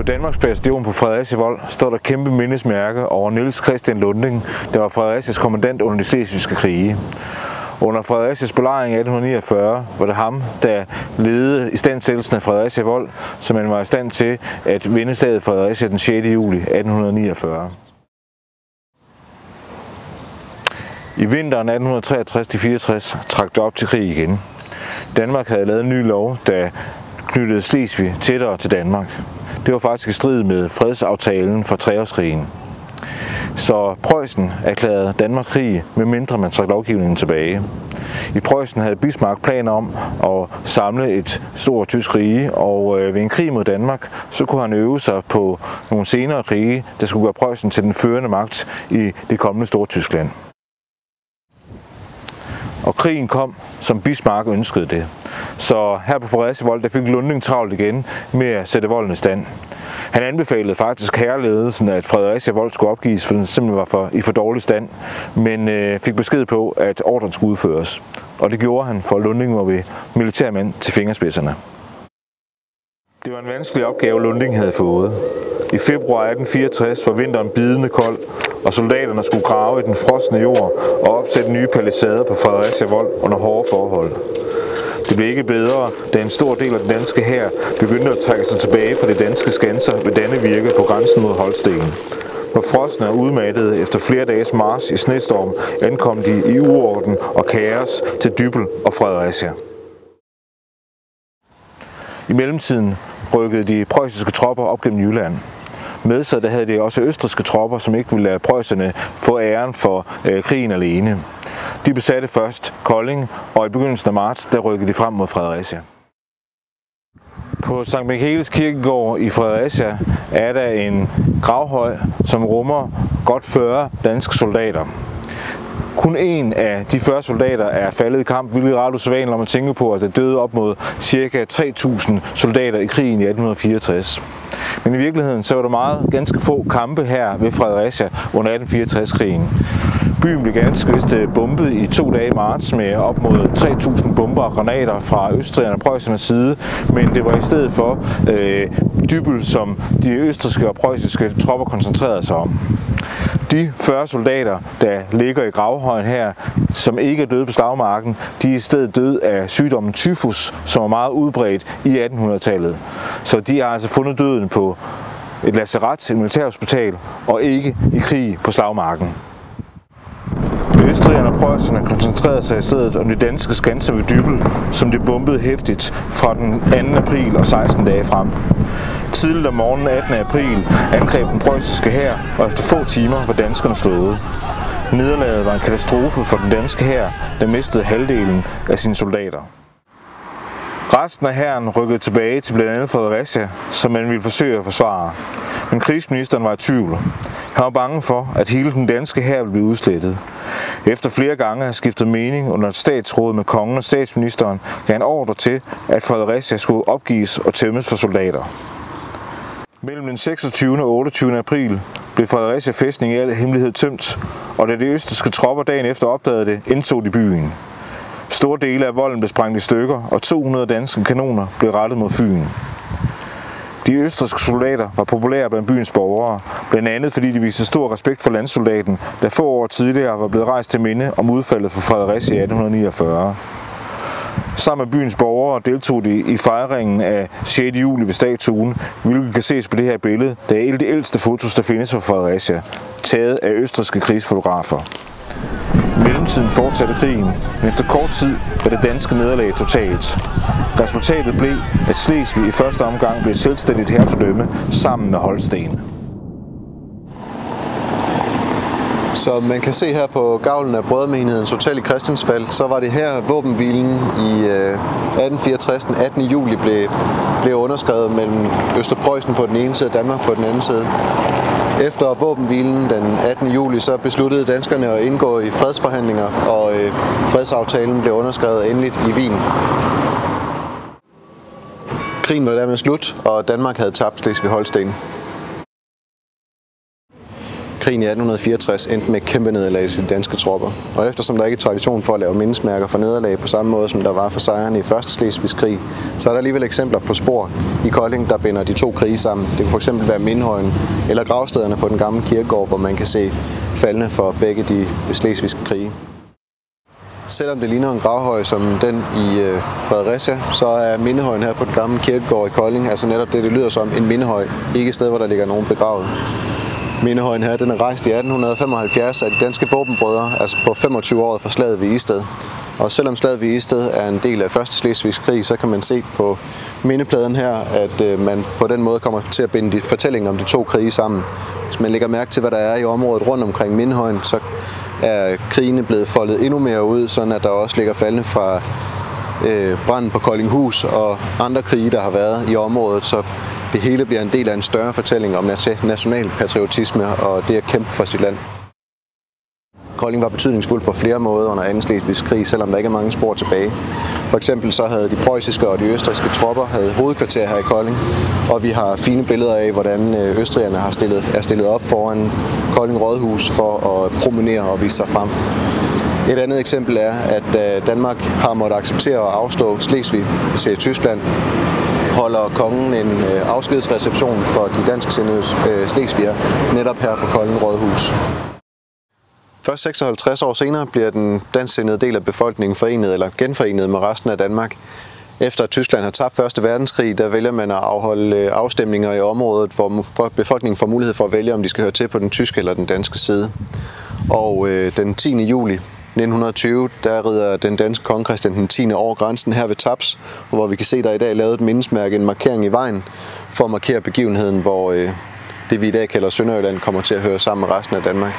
Danmarks bastion på Fredericia Vold står der kæmpe mindesmærke over Niels Christian Lunding, der var Fredericias kommandant under de slesvigske krige. Under Fredericias belejring i 1849 var det ham, der ledede istandsættelsen af Fredericia Vold, så man var i stand til at vinde slaget Fredericia den 6. juli 1849. I vinteren 1863-64 trak det op til krig igen. Danmark havde lavet en ny lov, der knyttede Slesvig tættere til Danmark. Det var faktisk i strid med fredsaftalen fra Treårskrigen. Så Preussen erklærede Danmark krig, medmindre man trak lovgivningen tilbage. I Preussen havde Bismarck planer om at samle et stort tysk rige, og ved en krig mod Danmark, så kunne han øve sig på nogle senere krige, der skulle gøre Preussen til den førende magt i det kommende Stortyskland. Og krigen kom, som Bismarck ønskede det. Så her på Fredericia Vold, der fik Lunding travlt igen med at sætte volden i stand. Han anbefalede faktisk hærledelsen, at Fredericia Vold skulle opgives, for den simpelthen var i for dårlig stand, men fik besked på, at ordren skulle udføres. Og det gjorde han, for Lunding var ved militærmænd til fingerspidserne. Det var en vanskelig opgave, Lunding havde fået. I februar 1864 var vinteren bidende kold, og soldaterne skulle grave i den frosne jord og opsætte nye palisader på Fredericia Vold under hårde forhold. Det blev ikke bedre, da en stor del af den danske hær begyndte at trække sig tilbage fra de danske skanser ved Dannevirke på grænsen mod Holsten. Når frosne og udmattede efter flere dages march i snestorm, ankom de i uorden og kaos til Dybbøl og Fredericia. I mellemtiden rykkede de preussiske tropper op gennem Jylland. Med sig der havde de også østrigske tropper, som ikke ville lade preusserne få æren for krigen alene. De besatte først Kolding, og i begyndelsen af marts der rykkede de frem mod Fredericia. På Sankt Michaelis Kirkegård i Fredericia er der en gravhøj, som rummer godt 40 danske soldater. Kun en af de 40 soldater er faldet i kamp, hvilket er ret usædvanligt, når man tænker på, at der døde op mod ca. 3.000 soldater i krigen i 1864. Men i virkeligheden så var der ganske få kampe her ved Fredericia under 1864-krigen. Byen blev ganske vist bombet i 2 dage i marts med op mod 3.000 bomber og granater fra Østrig og Preussernes side, men det var i stedet for Dybbøl, som de østrigske og preussiske tropper koncentrerede sig om. De 40 soldater, der ligger i gravhøjen her, som ikke er døde på slagmarken, de er i stedet døde af sygdommen tyfus, som er meget udbredt i 1800-tallet. Så de har altså fundet døden på et lazaret, et militærhospital, og ikke i krig på slagmarken. Østrigerne og preusserne koncentrerede sig i stedet om de danske skanser ved Dybbøl, som de bombede hæftigt fra den 2. april og 16 dage frem. Tidligt om morgenen 18. april angreb den preussiske hær, og efter få timer var danskerne slået. Nederlaget var en katastrofe for den danske hær, der mistede halvdelen af sine soldater. Resten af hæren rykkede tilbage til blandt andet Fredericia, som man ville forsøge at forsvare. Men krigsministeren var i tvivl. Han var bange for, at hele den danske hær ville blive udslettet. Efter flere gange at have skiftet mening under et statsråd med kongen og statsministeren, gav han ordre til, at Fredericia skulle opgives og tømmes for soldater. Mellem den 26. og 28. april blev Fredericia fæstning i al hemmelighed tømt, og da de østrigske tropper dagen efter opdagede det, indtog de byen. Store dele af volden blev sprængt i stykker, og 200 danske kanoner blev rettet mod Fyn. De østrigske soldater var populære blandt byens borgere, blandt andet fordi de viste stor respekt for landsoldaten, der få år tidligere var blevet rejst til minde om udfaldet for Fredericia i 1849. Sammen med byens borgere deltog de i fejringen af 6. juli ved statuen, hvilket kan ses på det her billede, der er et af de ældste fotos, der findes fra Fredericia, taget af østrigske krigsfotografer. I mellemtiden fortsatte krigen, men efter kort tid var det danske nederlag totalt. Resultatet blev, at Slesvig i første omgang blev et selvstændigt hertugdømme sammen med Holsten. Som man kan se her på gavlen af Brødremenighedens Hotel i Christiansfeld, så var det her våbenhvilen i 1864, den 18. juli, blev underskrevet mellem Østerpreussen på den ene side og Danmark på den anden side. Efter våbenhvilen den 18. juli, så besluttede danskerne at indgå i fredsforhandlinger, og fredsaftalen blev underskrevet endeligt i Wien. Krigen var dermed slut, og Danmark havde tabt Slesvig-Holsten. krigen i 1864 endte med kæmpe nederlag til de danske tropper. Og eftersom der ikke er tradition for at lave mindesmærker for nederlag på samme måde som der var for sejrene i Første Slesvigske Krig, så er der alligevel eksempler på spor i Kolding, der binder de to krige sammen. Det kan fx være Mindhøjen eller gravstederne på den gamle kirkegård, hvor man kan se faldne for begge de slesvigske krige. Selvom det ligner en gravhøj som den i Fredericia, så er Mindehøjen her på den gamle kirkegård i Kolding, altså netop det lyder som en mindehøj, ikke et sted, hvor der ligger nogen begravet. Mindehøjen her, den er rejst i 1875 af de danske våbenbrødre, altså på 25-året for slaget ved Isted. Og selvom slaget ved Isted er en del af Første Slesvigske Krig, så kan man se på mindepladen her, at man på den måde kommer til at binde fortællingen om de to krige sammen. Hvis man lægger mærke til, hvad der er i området rundt omkring Mindehøjen, så er krigene blevet foldet endnu mere ud, sådan at der også ligger faldne fra branden på Koldinghus og andre krige, der har været i området, så det hele bliver en del af en større fortælling om national patriotisme og det at kæmpe for sit land. Kolding var betydningsfuld på flere måder under 2. Slesvigske Krig, selvom der ikke er mange spor tilbage. For eksempel så havde de preussiske og de østrigske tropper hovedkvarter her i Kolding, og vi har fine billeder af, hvordan østrigerne er stillet op foran Kolding Rådhus for at promenere og vise sig frem. Et andet eksempel er, at Danmark har måttet acceptere at afstå Slesvig til Tyskland, holder kongen en afskedsreception for de dansksindede slesvigere netop her på Kolding Rådhus. Først 56 år senere bliver den dansksindede del af befolkningen forenet eller genforenet med resten af Danmark. Efter at Tyskland har tabt 1. verdenskrig, der vælger man at afholde afstemninger i området, hvor befolkningen får mulighed for at vælge, om de skal høre til på den tyske eller den danske side. Og den 10. juli 1920, der rider den danske konge Christian den 10. over grænsen her ved Taps, hvor vi kan se, der i dag lavet et mindesmærke, en markering i vejen, for at markere begivenheden, hvor det vi i dag kalder Sønderjylland kommer til at høre sammen med resten af Danmark.